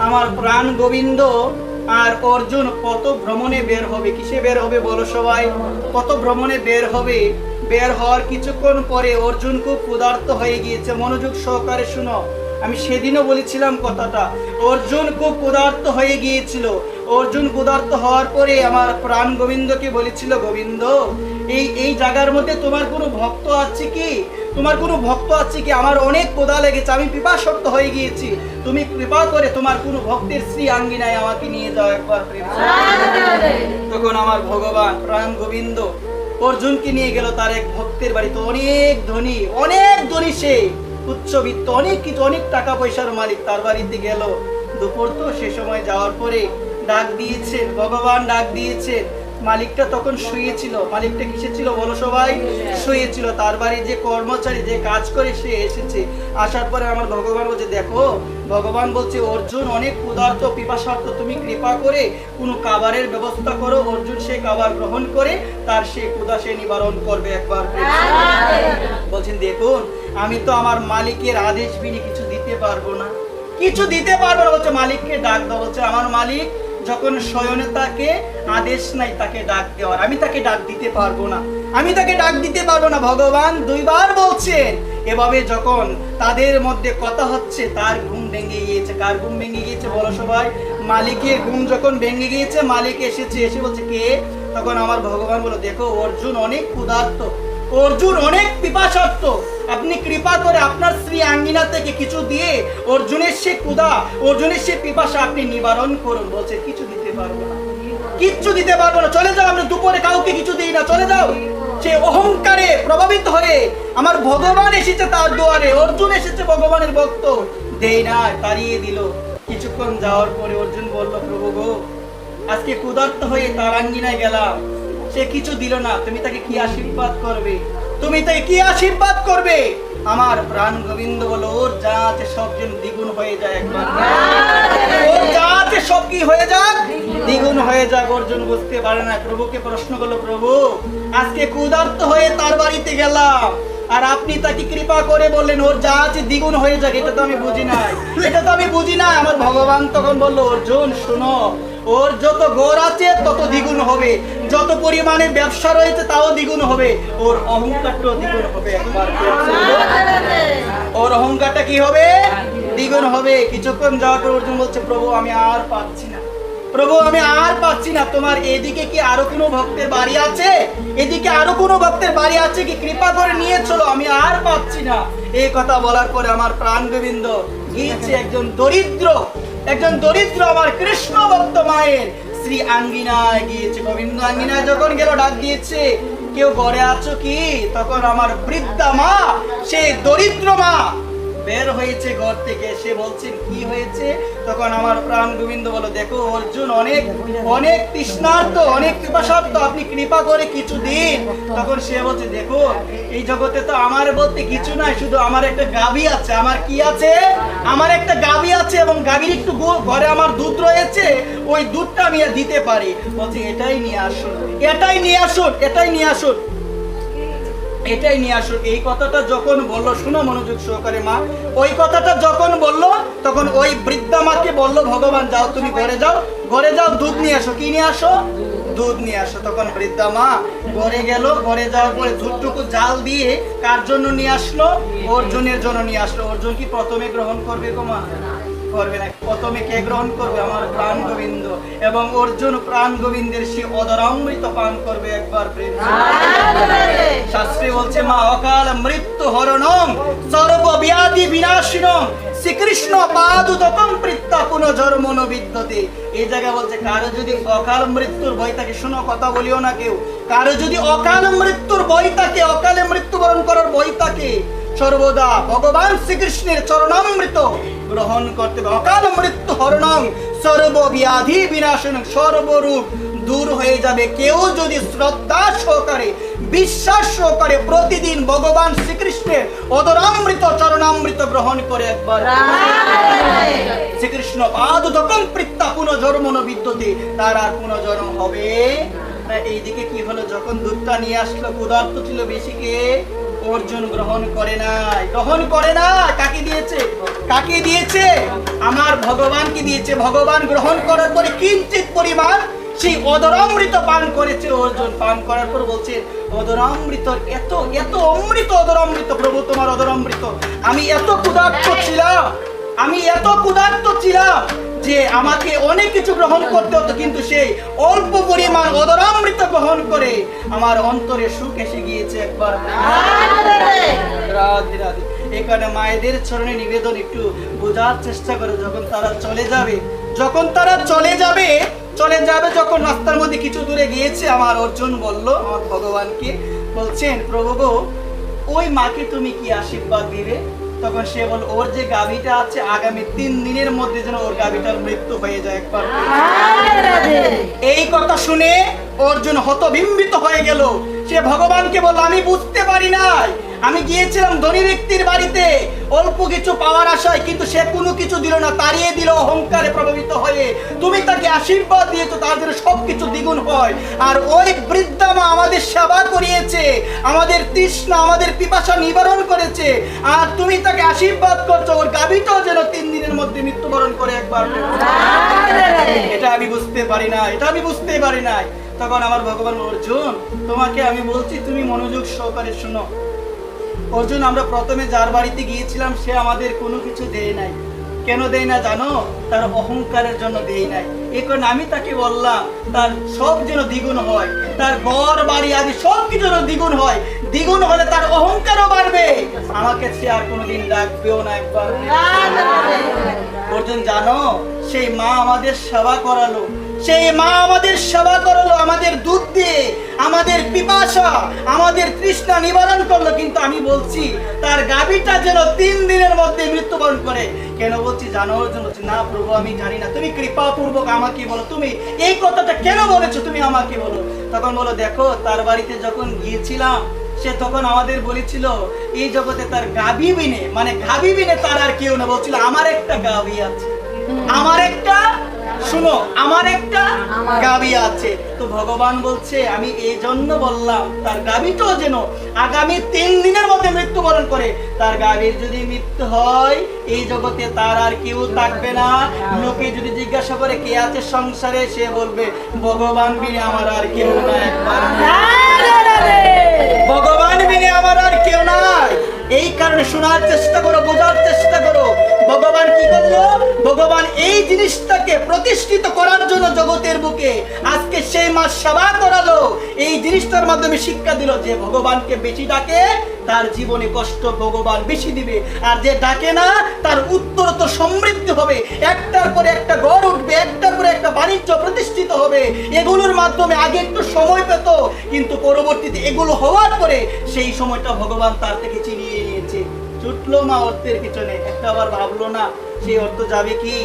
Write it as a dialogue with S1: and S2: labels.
S1: আমার প্রাণ গোবিন্দ আর অর্জুন কত ভ্রমণে বের হবে। কিসে বের হবে বলো সবাই? কত ভ্রমণে বের হবে। বের হওয়ার কিছুক্ষণ পরে অর্জুন খুব ক্ষুধার্ত হয়ে গিয়েছে। মনোযোগ সহকারে শুনো, আমি সেদিনও বলেছিলাম কথাটা। অর্জুন খুব ক্ষুধার্ত হয়ে গিয়েছিল। অর্জুন ক্ষুধার্ত হওয়ার পরে আমার প্রাণ গোবিন্দকে বলেছিল, গোবিন্দ এই জায়গার মধ্যে তোমার কোনো ভক্ত আছে কি? তোমার কোনো ভক্ত আছে কি? আমার অনেক ক্ষুধা লেগেছে, আমি পিপাসক্ত হয়ে গিয়েছি, তুমি কৃপা করে তোমার কোনো ভক্তের শ্রী আঙ্গিনায় আমাকে নিয়ে যাও একবার। তখন আমার ভগবান প্রাণ গোবিন্দ অর্জুনকে নিয়ে গেল তার এক ভক্তের বাড়িতে। অনেক ধনী সে, উচ্চবিত্ত, অনেক কিছু, অনেক টাকা পয়সার মালিক। তার বাড়িতে গেল। দুপুর তো, সে সময় যাওয়ার পরে ডাক দিয়েছেন, ভগবান ডাক দিয়েছেন। মালিকটা তখন শুয়েছিল। মালিকটা কিসে ছিল বলো সবাই? শুয়েছিল। তার বাড়ি যে কর্মচারী, যে কাজ করে, সে এসেছে। আসার পরে আমার ভগবান বলছে, দেখো, ভগবান বলছে অর্জুন অনেক ক্ষুধার্ত, পিপাসার্ত, তুমি কৃপা করে কোনো খাবারের ব্যবস্থা করো। অর্জুন সে খাবার গ্রহণ করে তার সে ক্ষুধা সে নিবারণ করবে একবার। বলছেন, দেখুন, আমি তো আমার মালিকের আদেশ বিনে কিছু দিতে পারবো না, কিছু দিতে পারবো না। বলছে মালিককে ডাক দাও। বলছে আমার মালিক যখন শয়নে তাকে আদেশ নাই তাকে ডাক দেওয়ার, আমি তাকে ডাক দিতে পারবো না, আমি তাকে ডাক দিতে পারবো না। ভগবান দুইবার বলছেন। এভাবে যখন তাদের মধ্যে কথা হচ্ছে, তার ঘুম ভেঙে গিয়েছে। কার ঘুম ভেঙে গিয়েছে বলো সবাই? মালিকের ঘুম যখন ভেঙে গিয়েছে, মালিক এসেছে। এসে বলছে, কে? তখন আমার ভগবান বলো, দেখো অর্জুন অনেক ক্ষুধার্ত, অর্জুন অনেক পিপাসার্ত, আপনি কৃপা করে আপনার শ্রী আঙ্গিনা থেকে কিছু দিয়ে অর্জুনের সে ক্ষুধা, অর্জুনের সে পিপাসা আপনি নিবারণ করুন। বলছে কিছু দিতে পারবো না, কিচ্ছু দিতে পারবো না, চলে যাও, আমরা দুপুরে কাউকে কিছু দিই না, চলে যাও। সে অহংকারে প্রভাবিত হয়ে আমার ভগবান এসেছে তার দুয়ারে, অর্জুন এসেছে ভগবানের ভক্ত, দেয় না, তাড়িয়ে দিল। কিছুক্ষণ যাওয়ার পরে অর্জুন বলল, প্রভু গো, আজকে ক্ষুধার্ত হয়ে তার আঙ্গিনায় গেলাম, সে কিছু দিল না, তুমি তাকে কি আশীর্বাদ করবে? তুমি তাকে কি আশীর্বাদ করবে? আমার প্রাণ গোবিন্দ বলো, ওর যা আছে সব যেন দ্বিগুণ হয়ে যায় একবার। ওর যা আছে সব কি হয়ে যাক? দ্বিগুণ হয়ে যাক। অর্জুন বুঝতে পারে না। প্রভুকে প্রশ্ন করলো, প্রভু আজকে ক্ষুধার্ত হয়ে তার বাড়িতে গেলাম, আর আপনি তাকে কৃপা করে বললেন ওর যা আছে দ্বিগুণ হয়ে যাক, এটা তো আমি বুঝি নাই, এটা তো আমি বুঝি নাই। আমার ভগবান তখন বললো, অর্জুন শোনো, ওর যত গড় আছে তত দ্বিগুণ হবে, যত পরিমাণে ব্যবসা রয়েছে তাও দ্বিগুণ হবে, ওর অহংকারটাও দ্বিগুণ হবে একবার। ওর অহংকারটা কি হবে? দ্বিগুণ হবে। কিছুক্ষণ যাওয়ার পর অর্জুন বলছে, প্রভু আমি আর পাচ্ছি না, প্রভু আমি আর পাচ্ছি না, তোমার এদিকে কি আরো কোনো ভক্তের বাড়ি আছে? এদিকে আরো কোনো ভক্তের বাড়ি আছে কি? কৃপা করে নিয়ে চলো, আমি আর পাচ্ছি না। এই কথা বলার পরে আমার প্রাণ গোবিন্দ গিয়েছে একজন দরিদ্র আমার কৃষ্ণ ভক্ত মায়ের শ্রী আঙ্গিনায় গিয়েছে। গোবিন্দ আঙ্গিনায় যখন গেল, ডাক দিয়েছে, কেউ ঘরে আছো কি? তখন আমার বৃদ্ধা মা, সেই দরিদ্র মা বের হয়েছে ঘর থেকে। সে বলছেন, কি হয়েছে? তখন আমার প্রাণ গোবিন্দ বলো, দেখো অর্জুন অনেক তৃষ্ণার্ত, অনেক পিপাসার্ত, আপনি কৃপা করে কিছু দিন। তখন সে বলছে, দেখো এই জগতে তো আমার বলতে কিছু নাই, শুধু আমার একটা গাভী আছে। আমার কি আছে? আমার একটা গাভী আছে, এবং গাভীর একটু ঘরে আমার দুধ রয়েছে, ওই দুধটা আমি দিতে পারি। বলছে, এটাই নিয়ে আসুন, এটাই নিয়ে আসুন, এটাই নিয়ে আসুন, এটাই নিয়ে আসুন। এই কথাটা যখন বললো, শুনো মনোযোগ সহকারে মা, ওই কথাটা যখন বললো, তখন ওই বৃদ্ধা মাকে বললো ভগবান, যাও তুমি ঘরে যাও, ঘরে যাও, দুধ নিয়ে আসো। কি নিয়ে আসো? দুধ নিয়ে আসো। তখন বৃদ্ধা মা ঘরে গেল। ঘরে যাওয়ার পরে দুধটুকু জাল দিয়ে কার জন্য নিয়ে আসলো? অর্জুনের জন্য নিয়ে আসলো। অর্জুন কি প্রথমে গ্রহণ করবে গো মা? করবে না। প্রথমে কে গ্রহণ করবে? আমার প্রাণ গোবিন্দ। এবং অর্জুন প্রাণ গোবিন্দের সে অদরামৃত পান করবে একবার। প্রেম শাস্ত্রে বলছে, মা অকাল মৃত্যু হরণং সর্বব্যাধি বিনাশিনং শ্রীকৃষ্ণ পাদুদকম প্রীত্যা পুনর্জন্ম ন বিদ্যতে। এই জায়গায় বলছে, কারো যদি অকাল মৃত্যুর ভয় থাকে, শোনো কথা বলিও না কেউ, কারো যদি অকাল মৃত্যুর ভয় থাকে, অকালে মৃত্যুবরণ করার ভয় থাকে, সর্বদা ভগবান শ্রীকৃষ্ণের চরণামৃত গ্রহণ করতে হবে। অকাল মৃত্যু হরণং সর্বব্যাধি বিনাশনং, সর্বরূপ দূর হয়ে যাবে। কেউ যদি শ্রদ্ধা সহকারে, বিশ্বাস সহকারে প্রতিদিন ভগবান শ্রীকৃষ্ণের অদরামৃত চরণামৃত গ্রহণ করে একবার, শ্রীকৃষ্ণ পাদুদকম প্রীত্যা পুনর্জন্ম ন বিদ্যতে, তার আর পুনর্জন্ম হবে না। এইদিকে কি হলো, যখন দুধটা নিয়ে আসলো, ক্ষুধার্ত ছিল বেশি কে? অর্জুন গ্রহণ করে নাই, গ্রহণ করে না। কাকে দিয়েছে? কাকে দিয়েছে? আমার ভগবানকে দিয়েছে। ভগবান গ্রহণ করার পরে কিঞ্চিত পরিমাণ সেই অধরামৃত পান করেছে অর্জুন। পান করার পর বলছে, অধরামৃত, এত এত অমৃত, অধরামৃত প্রভু তোমার অধরামৃত, আমি এত ক্ষুধার্ত ছিলাম, আমি এত ক্ষুধার্ত ছিলাম যে আমাকে অনেক কিছু গ্রহণ করতে হতো, কিন্তু সেই অল্প পরিমাণ অধরামৃত গ্রহণ করে আমার অন্তরে সুখ এসে গিয়েছে। একবার রাধে রাধে। এখানে মায়েদের চরণে নিবেদন, একটু বোঝার চেষ্টা করে। যখন তারা চলে যাবে, যখন তারা চলে যাবে, যখন রাস্তার মধ্যে কিছু দূরে গিয়েছে, আমার অর্জুন বলল আমার ভগবানকে, বলছেন প্রভু গো, ওই মাকে তুমি কি আশীর্বাদ দিবে? তখন সে বল, ওর যে গাভীটা আছে আগামী 3 দিনের মধ্যে যেন ওর গাভীটার মৃত্যু হয়ে যায়। একবার এই কথা শুনে অর্জুন হতবিম্বিত হয়ে গেল। সে ভগবানকে বলল, আমি বুঝতে পারি নাই, আমি গিয়েছিলাম ধনী ব্যক্তির বাড়িতে অল্প কিছু পাওয়ার আশায়, কিন্তু সে কোনো কিছু দিল না, তাড়িয়ে দিল অহংকারে প্রভাবিত হয়ে। তুমি তাকে আশীর্বাদ দিয়েছো, তার জন্য সবকিছু দ্বিগুণ হয়। আর ওই বৃদ্ধা মা আমাদের সেবা করিয়েছে, আমাদের তৃষ্ণা, আমাদের পিপাসা নিবারণ করেছে, আর তুমি তাকে আশীর্বাদ করছো ওর গাভীটাও যেন 3 দিনের মধ্যে মৃত্যুবরণ করে। একবার এটা আমি বুঝতে পারি না, এটা আমি বুঝতে পারি নাই। তখন আমার ভগবান, অর্জুন তোমাকে আমি বলছি, তুমি মনোযোগ সহকারে শুনো। অর্জুন, আমরা প্রথমে যার বাড়িতে গিয়েছিলাম সে আমাদের কোনো কিছু দেয় নাই। কেন দেয় না জানো? তার অহংকারের জন্য দেয় নাই। এই কারণে আমি তাকে বললাম তার সব যেন দ্বিগুণ হয়, তার ঘর বাড়ি আদি সব কিছু যেন দ্বিগুণ হয়। দ্বিগুণ হলে তার অহংকারও বাড়বে, আমাকে সে আর কোনোদিন ডাকবেও না। একবার অর্জুন জানো, সেই মা আমাদের সেবা করালো, সেই মা আমাদের সেবা করলো, আমাদের দুধ দিয়ে আমাদের পিপাসা, আমাদের তৃষ্ণা নিবারণ করলো, কিন্তু আমি বলছি তার গাভীটা যেন 3 দিনের মধ্যে মৃত্যুবরণ করে। কেন বলছি জানো? অর্জুন বলছি, না প্রভু আমি জানি না, তুমি কৃপা পূর্বক আমাকে বলো, তুমি এই কথাটা কেন বলেছো, তুমি আমাকে বলো। তখন বলো, দেখো তার বাড়িতে যখন গিয়েছিলাম সে তখন আমাদের বলেছিল এই জগতে তার গাভী বিনে, মানে গাভী বিনে তার আর কেউ না। বলছিল আমার একটা গাভী আছে, আমার একটা, শুনো, আমার একটা গাভী আছে। তো ভগবান বলছে আমি এই জন্য বললাম তার গাভীটাও যেন আগামী 3 দিনের মধ্যে মৃত্যুবরণ করে। তার গাভীর যদি মৃত্যু হয় এই জগতে তার আর কেউ থাকবে না। লোকে যদি জিজ্ঞাসা করে কে আছে সংসারে, সে বলবে ভগবান বিনে আমার আর কেউ না। একবার ভগবান বিনে আমার আর কেউ নাই। এই কারণে শোনার চেষ্টা করো, বোঝার চেষ্টা করো। ভগবান কি করলো? ভগবান এই জিনিসটাকে প্রতিষ্ঠিত করার জন্য জগতের বুকে আজকে সেই মা সেবা করালো। এই জিনিসটার মাধ্যমে শিক্ষা দিল যে ভগবানকে বেশি ডাকে তার জীবনে কষ্ট ভগবান বেশি দিবে, আর যে ডাকে না তার উত্তরোত্তর সমৃদ্ধি হবে। একটার পরে একটা ঘর উঠবে, একটার পরে একটা বাণিজ্য প্রতিষ্ঠিত হবে। এগুলোর মাধ্যমে আগে একটু সময় পেত, কিন্তু পরবর্তীতে এগুলো হওয়ার পরে সেই সময়টা ভগবান তার থেকে চিনিয়ে নিয়েছে। ছুটলো মা অর্থের পিছনে, একটা আবার ভাবলো না সেই অর্থ যাবে কি।